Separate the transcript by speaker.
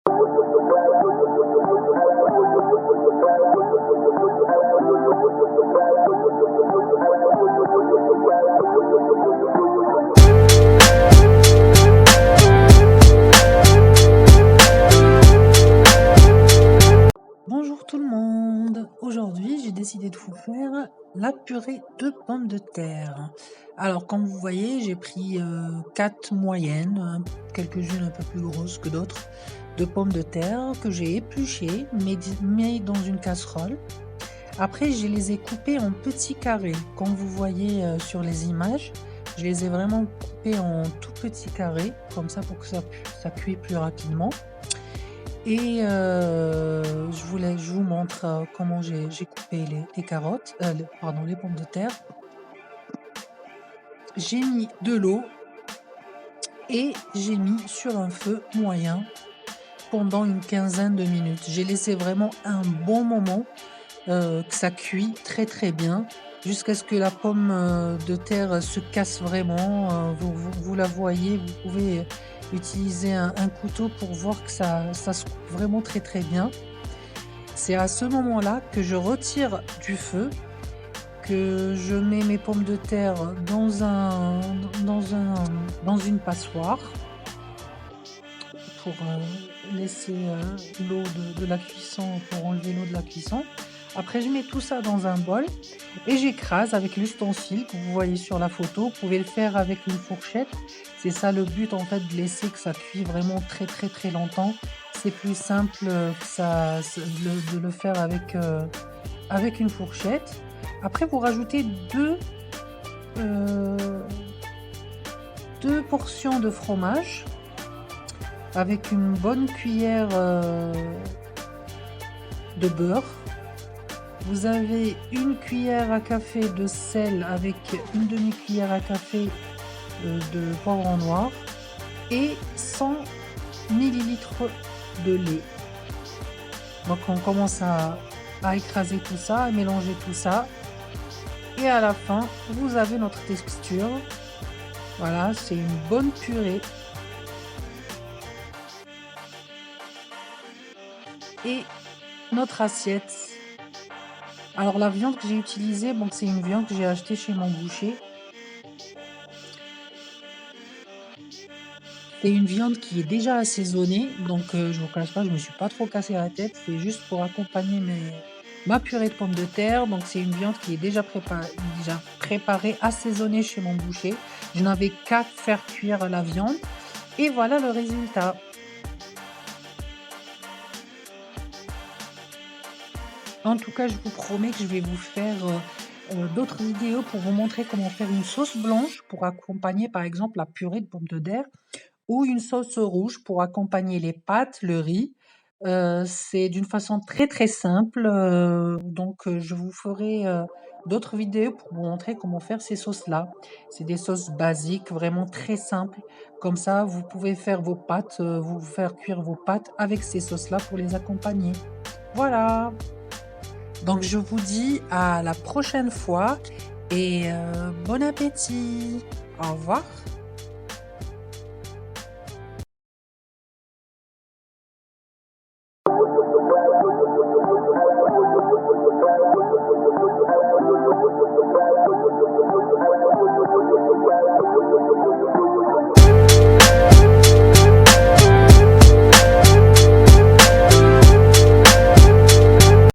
Speaker 1: Bonjour tout le monde, aujourd'hui j'ai décidé de vous faire la purée de pommes de terre. Alors comme vous voyez j'ai pris 4 moyennes, quelques-unes un peu plus grosses que d'autres, de pommes de terre que j'ai épluchées, mis dans une casserole. Après je les ai coupées en petits carrés, comme vous voyez sur les images. Je les ai vraiment coupées en tout petits carrés, comme ça pour que ça cuit plus rapidement. Et je vous montre comment j'ai coupé les carottes, les pommes de terre. J'ai mis de l'eau et j'ai mis sur un feu moyen pendant une quinzaine de minutes. J'ai laissé vraiment un bon moment que ça cuit très bien jusqu'à ce que la pomme de terre se casse vraiment. Vous la voyez, vous pouvez utiliser un couteau pour voir que ça se coupe vraiment très bien. C'est à ce moment-là que je retire du feu, que je mets mes pommes de terre dans une passoire pour laisser l'eau de la cuisson, pour enlever l'eau de la cuisson. Après, je mets tout ça dans un bol et j'écrase avec l'ustensile que vous voyez sur la photo. Vous pouvez le faire avec une fourchette. C'est ça le but en fait, de laisser que ça cuit vraiment très longtemps. C'est plus simple de le faire avec une fourchette. Après, vous rajoutez deux portions de fromage avec une bonne cuillère de beurre. Vous avez une cuillère à café de sel avec une demi-cuillère à café de poivron noir et 100 ml de lait. Donc on commence à écraser tout ça, à mélanger tout ça. Et à la fin, vous avez notre texture. Voilà, c'est une bonne purée. Et notre assiette. Alors la viande que j'ai utilisée, donc c'est une viande que j'ai achetée chez mon boucher. C'est une viande qui est déjà assaisonnée, donc je vous cache pas, je me suis pas trop cassé la tête. C'est juste pour accompagner ma purée de pommes de terre. Donc c'est une viande qui est déjà préparée, assaisonnée chez mon boucher. Je n'avais qu'à faire cuire la viande et voilà le résultat. En tout cas, je vous promets que je vais vous faire d'autres vidéos pour vous montrer comment faire une sauce blanche pour accompagner par exemple la purée de pommes de terre ou une sauce rouge pour accompagner les pâtes, le riz. C'est d'une façon très simple. Donc je vous ferai d'autres vidéos pour vous montrer comment faire ces sauces-là. C'est des sauces basiques, vraiment très simples. Comme ça, vous pouvez faire vos pâtes, vous faire cuire vos pâtes avec ces sauces-là pour les accompagner. Voilà. Donc je vous dis à la prochaine fois et bon appétit. Au revoir.